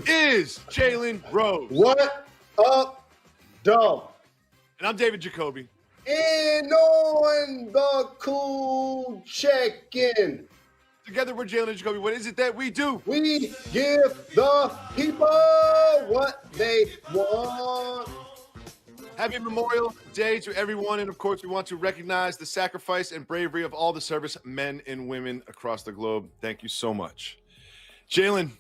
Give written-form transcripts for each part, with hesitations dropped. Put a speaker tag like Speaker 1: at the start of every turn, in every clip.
Speaker 1: is Jalen Rose.
Speaker 2: What up, dog?
Speaker 1: And I'm David Jacoby.
Speaker 2: And on the cool check-in.
Speaker 1: Together we're Jalen and Jacoby. What is it that we do?
Speaker 2: We give the people what they want.
Speaker 1: Happy Memorial Day to everyone. And of course, we want to recognize the sacrifice and bravery of all the service men and women across the globe. Thank you so much. Jalen,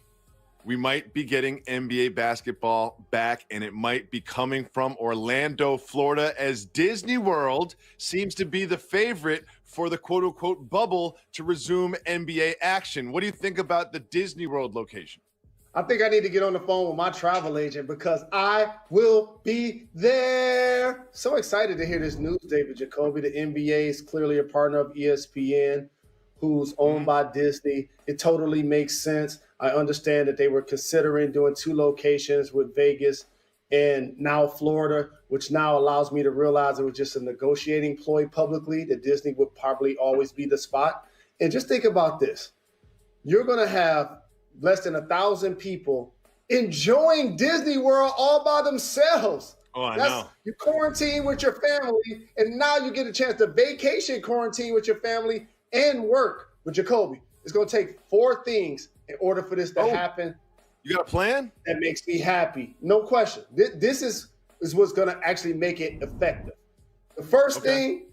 Speaker 1: we might be getting NBA basketball back, and it might be coming from Orlando, Florida, as Disney World seems to be the favorite for the quote-unquote bubble to resume NBA action. What do you think about the Disney World location?
Speaker 2: I think I need to get on the phone with my travel agent because I will be there. So excited to hear this news, David Jacoby. The NBA is clearly a partner of ESPN, who's owned by Disney. It totally makes sense. I understand that they were considering doing 2 locations with Vegas and now Florida, which now allows me to realize it was just a negotiating ploy publicly, that Disney would probably always be the spot. And just think about this. You're going to have less than 1,000 people enjoying Disney World all by themselves.
Speaker 1: Oh, I know.
Speaker 2: You quarantine with your family, and now you get a chance to vacation quarantine with your family and work with Jacoby. It's going to take 4 things in order for this to happen.
Speaker 1: You got a plan?
Speaker 2: That makes me happy. No question. This is what's going to actually make it effective. The first thing,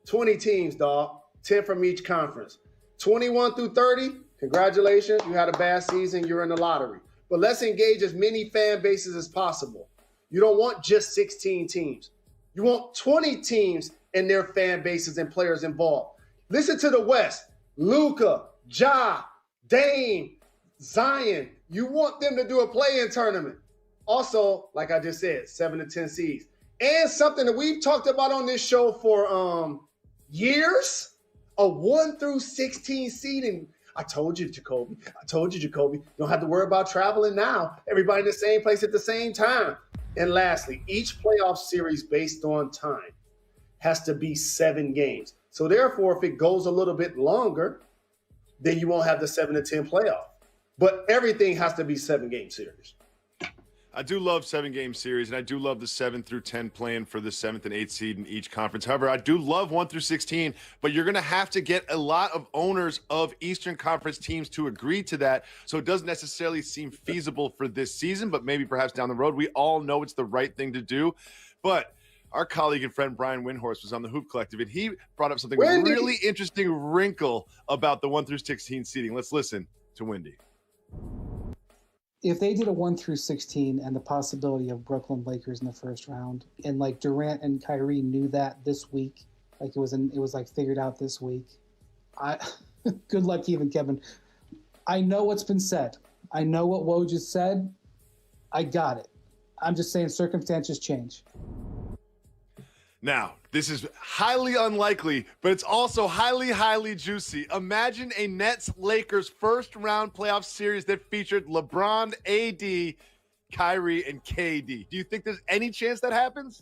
Speaker 2: 20 teams, dog. 10 from each conference. 21 through 30, congratulations. You had a bad season. You're in the lottery. But let's engage as many fan bases as possible. You don't want just 16 teams. You want 20 teams and their fan bases and players involved. Listen to the West. Luka, Ja, Dame, Zion. You want them to do a play-in tournament. Also, like I just said, 7 to 10 seeds. And something that we've talked about on this show for years, a 1 through 16 seeding. I told you, Jacoby. You don't have to worry about traveling now. Everybody in the same place at the same time. And lastly, each playoff series based on time has to be 7 games. So therefore, if it goes a little bit longer, then you won't have the 7 to 10 playoff. But everything has to be 7-game series.
Speaker 1: I do love 7-game series, and I do love the 7 through 10 playing for the 7th and 8th seed in each conference. However, I do love 1 through 16, but you're going to have to get a lot of owners of Eastern Conference teams to agree to that. So it doesn't necessarily seem feasible for this season, but maybe perhaps down the road. We all know it's the right thing to do. But our colleague and friend Brian Windhorst was on the Hoop Collective, and he brought up something really interesting wrinkle about the 1 through 16 seeding. Let's listen to Windy.
Speaker 3: If they did a 1 through 16 and the possibility of Brooklyn Lakers in the first round, and like Durant and Kyrie knew that this week, like it was like figured out this week. Good luck, even Kevin. I know what's been said. I know what Woj just said. I got it. I'm just saying circumstances change.
Speaker 1: Now, this is highly unlikely, but it's also highly, highly juicy. Imagine a Nets-Lakers first-round playoff series that featured LeBron, AD, Kyrie, and KD. Do you think there's any chance that happens?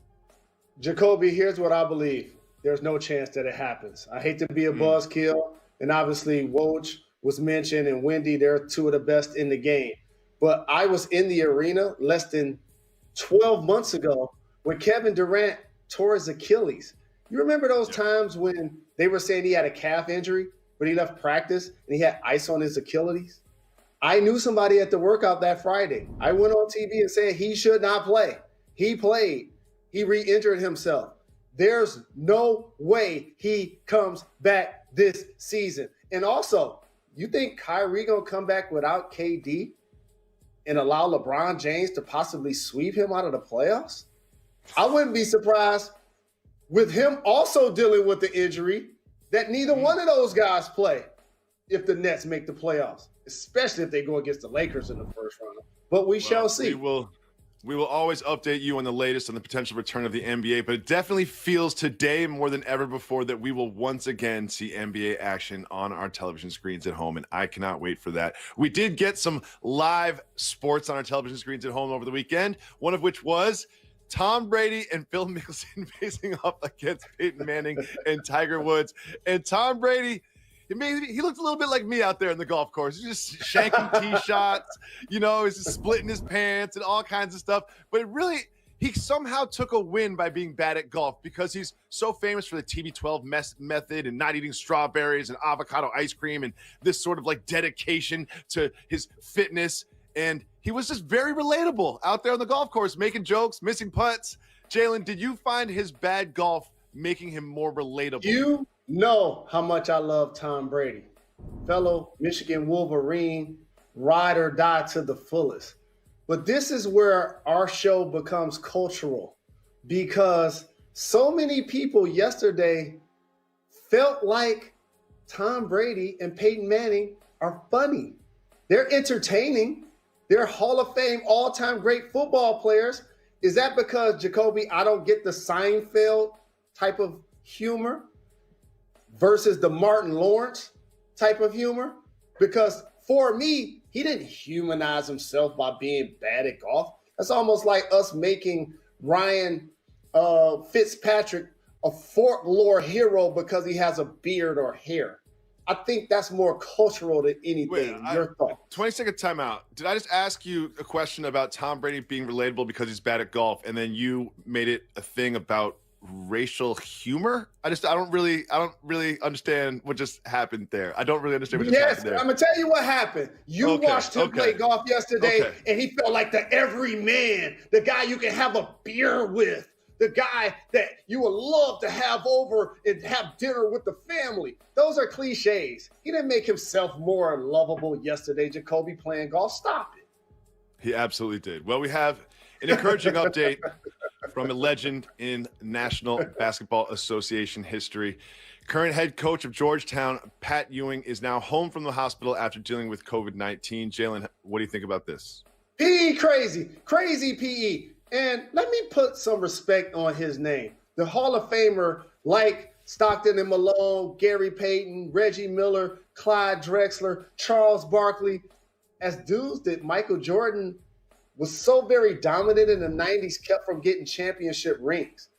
Speaker 2: Jacoby, here's what I believe. There's no chance that it happens. I hate to be a buzzkill, and obviously Woj was mentioned, and Wendy, they're 2 of the best in the game. But I was in the arena less than 12 months ago when Kevin Durant tore his Achilles. You remember those times when they were saying he had a calf injury, but he left practice and he had ice on his Achilles? I knew somebody at the workout that Friday. I went on TV and said he should not play. He played. He re-injured himself. There's no way he comes back this season. And also, you think Kyrie gonna come back without KD and allow LeBron James to possibly sweep him out of the playoffs? I wouldn't be surprised with him also dealing with the injury that neither one of those guys play if the Nets make the playoffs, especially if they go against the Lakers in the first round. But we shall see.
Speaker 1: We will always update you on the latest on the potential return of the NBA, but it definitely feels today more than ever before that we will once again see NBA action on our television screens at home, and I cannot wait for that. We did get some live sports on our television screens at home over the weekend, one of which was Tom Brady and Phil Mickelson facing off against Peyton Manning and Tiger Woods. And Tom Brady, he looked a little bit like me out there in the golf course. He's just shanking tee shots, he's just splitting his pants and all kinds of stuff. But he somehow took a win by being bad at golf because he's so famous for the TB12 method and not eating strawberries and avocado ice cream and this sort of like dedication to his fitness. And he was just very relatable out there on the golf course, making jokes, missing putts. Jalen, did you find his bad golf making him more relatable?
Speaker 2: You know how much I love Tom Brady. Fellow Michigan Wolverine, ride or die to the fullest. But this is where our show becomes cultural because so many people yesterday felt like Tom Brady and Peyton Manning are funny. They're entertaining. They're Hall of Fame all-time great football players. Is that because, Jacoby, I don't get the Seinfeld type of humor versus the Martin Lawrence type of humor? Because for me, he didn't humanize himself by being bad at golf. That's almost like us making Ryan Fitzpatrick a folklore hero because he has a beard or hair. I think that's more cultural than anything.
Speaker 1: Wait,
Speaker 2: Your thought?
Speaker 1: 20-second timeout. Did I just ask you a question about Tom Brady being relatable because he's bad at golf, and then you made it a thing about racial humor? I don't really understand what just happened there. I don't really understand what just happened there.
Speaker 2: I'm gonna tell you what happened. You watched him play golf yesterday, and he felt like the everyman, the guy you can have a beer with, the guy that you would love to have over and have dinner with the family. Those are cliches. He didn't make himself more lovable yesterday, Jacoby, playing golf. Stop it.
Speaker 1: He absolutely did. Well, we have an encouraging update from a legend in National Basketball Association history. Current head coach of Georgetown, Pat Ewing, is now home from the hospital after dealing with COVID-19. Jalen, what do you think about this?
Speaker 2: PE crazy PE. And let me put some respect on his name. The Hall of Famer like Stockton and Malone, Gary Payton, Reggie Miller, Clyde Drexler, Charles Barkley, as dudes that Michael Jordan was so very dominant in the 90s, kept from getting championship rings.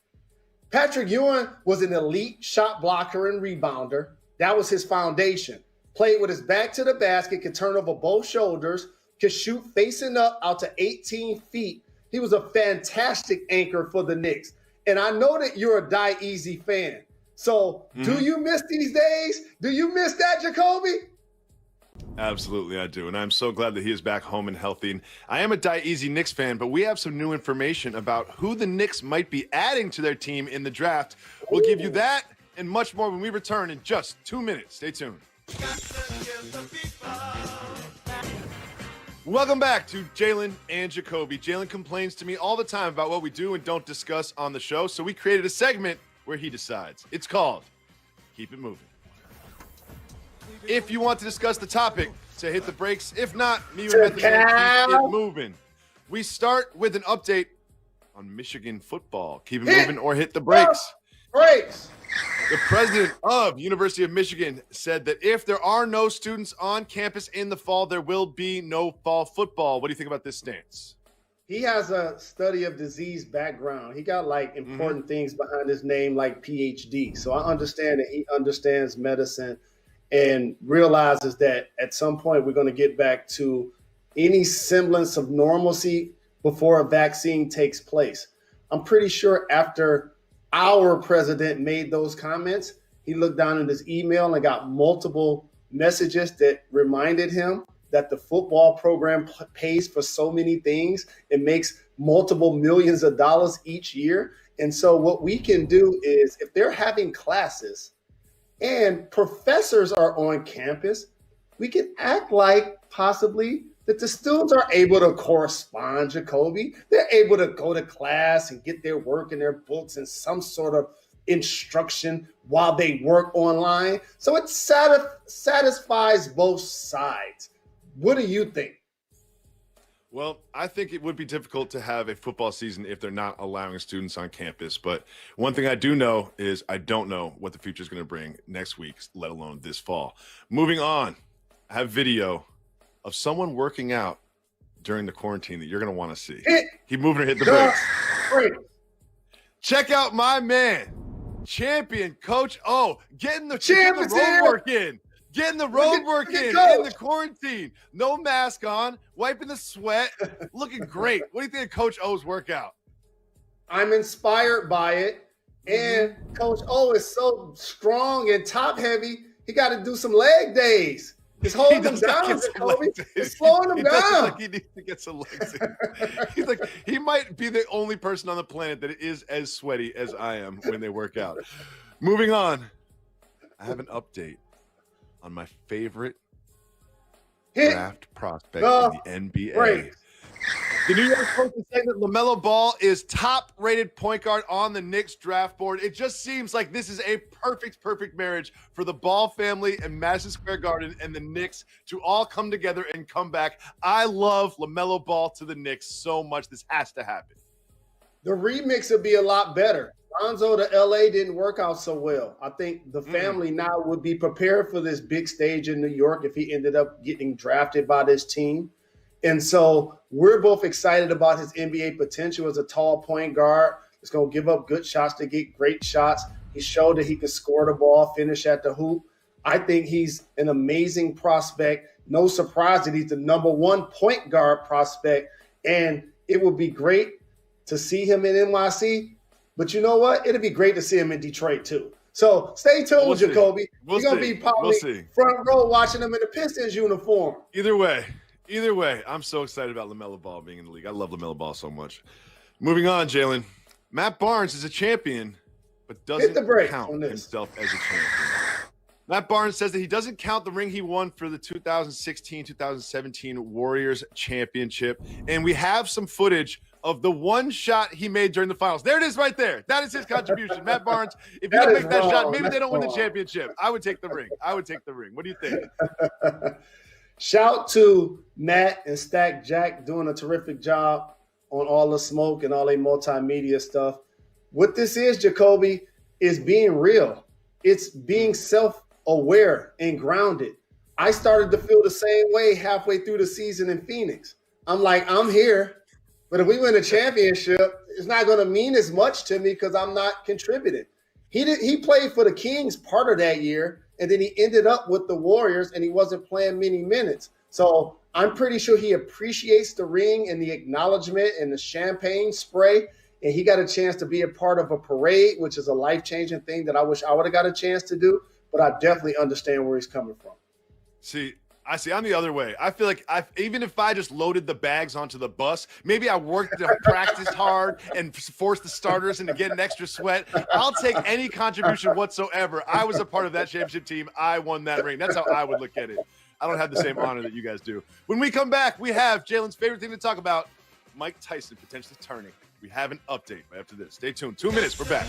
Speaker 2: Patrick Ewing was an elite shot blocker and rebounder. That was his foundation. Played with his back to the basket, could turn over both shoulders, could shoot facing up out to 18 feet. He was a fantastic anchor for the Knicks. And I know that you're a Die Easy fan. So do you miss these days? Do you miss that, Jacoby?
Speaker 1: Absolutely, I do. And I'm so glad that he is back home and healthy. And I am a Die Easy Knicks fan, but we have some new information about who the Knicks might be adding to their team in the draft. We'll give you that and much more when we return in just 2 minutes. Stay tuned. Welcome back to Jalen and Jacoby. Jalen complains to me all the time about what we do and don't discuss on the show, so we created a segment where he decides. It's called Keep It Moving. If you want to discuss the topic, say hit the brakes. If not, me and Method Man keep it moving. We start with an update on Michigan football. Keep it moving or hit the brakes.
Speaker 2: Brakes.
Speaker 1: The president of University of Michigan said that if there are no students on campus in the fall, there will be no fall football. What do you think about this stance?
Speaker 2: He has a study of disease background. He got like important things behind his name, like PhD. So I understand that he understands medicine and realizes that at some point we're going to get back to any semblance of normalcy before a vaccine takes place. I'm pretty sure after our president made those comments, he looked down in his email and got multiple messages that reminded him that the football program pays for so many things and makes multiple millions of dollars each year. And so what we can do is, if they're having classes and professors are on campus, we can act like possibly that the students are able to correspond, Jacoby. They're able to go to class and get their work and their books and some sort of instruction while they work online. So it satisfies both sides. What do you think?
Speaker 1: Well, I think it would be difficult to have a football season if they're not allowing students on campus. But one thing I do know is I don't know what the future is going to bring next week, let alone this fall. Moving on, I have video of someone working out during the quarantine that you're going to want to see. Keep moving or hit the brakes. Check out my man, champion Coach O, getting the road work in. Getting the road work in the quarantine. No mask on, wiping the sweat, looking great. What do you think of Coach O's workout?
Speaker 2: I'm inspired by it. And Coach O is so strong and top heavy, he got to do some leg days. It's holding him down, Jacoby. It's slowing him down.
Speaker 1: Like he needs to get some legs in. He's like, he might be the only person on the planet that is as sweaty as I am when they work out. Moving on. I have an update on my favorite draft prospect in the NBA.
Speaker 2: Great.
Speaker 1: The New York Post is saying that LaMelo Ball is top-rated point guard on the Knicks draft board. It just seems like this is a perfect marriage for the Ball family and Madison Square Garden and the Knicks to all come together and come back. I love LaMelo Ball to the Knicks so much. This has to happen.
Speaker 2: The remix would be a lot better. Lonzo to LA didn't work out so well. I think the family now would be prepared for this big stage in New York if he ended up getting drafted by this team. And so we're both excited about his NBA potential as a tall point guard. He's going to give up good shots to get great shots. He showed that he could score the ball, finish at the hoop. I think he's an amazing prospect. No surprise that he's the number one point guard prospect. And it would be great to see him in NYC. But you know what? It'd be great to see him in Detroit too. So stay tuned, Jacoby. You're going to be probably front row watching him in the Pistons uniform.
Speaker 1: Either way, I'm so excited about LaMelo Ball being in the league. I love LaMelo Ball so much. Moving on, Jalen. Matt Barnes is a champion, but doesn't count himself as a champion. Matt Barnes says that he doesn't count the ring he won for the 2016-2017 Warriors championship. And we have some footage of the one shot he made during the finals. There it is right there. That is his contribution. Matt Barnes, if you don't make that shot, maybe they don't win the championship. I would take the ring. What do you think?
Speaker 2: Shout to Matt and Stack Jack doing a terrific job on all the smoke and all the multimedia stuff. What this is, Jacoby, is being real. It's being self-aware and grounded. I started to feel the same way halfway through the season in Phoenix. I'm like, I'm here, but if we win a championship, it's not going to mean as much to me because I'm not contributing. He played for the Kings part of that year, and then he ended up with the Warriors, and he wasn't playing many minutes. So I'm pretty sure he appreciates the ring and the acknowledgement and the champagne spray, and he got a chance to be a part of a parade, which is a life-changing thing that I wish I would have got a chance to do, but I definitely understand where he's coming from.
Speaker 1: I'm the other way. I feel like even if I just loaded the bags onto the bus, maybe I practiced hard and forced the starters into getting extra sweat. I'll take any contribution whatsoever. I was a part of that championship team. I won that ring. That's how I would look at it. I don't have the same honor that you guys do. When we come back, we have Jalen's favorite thing to talk about, Mike Tyson potentially turning. We have an update right after this. Stay tuned. 2 minutes. We're back.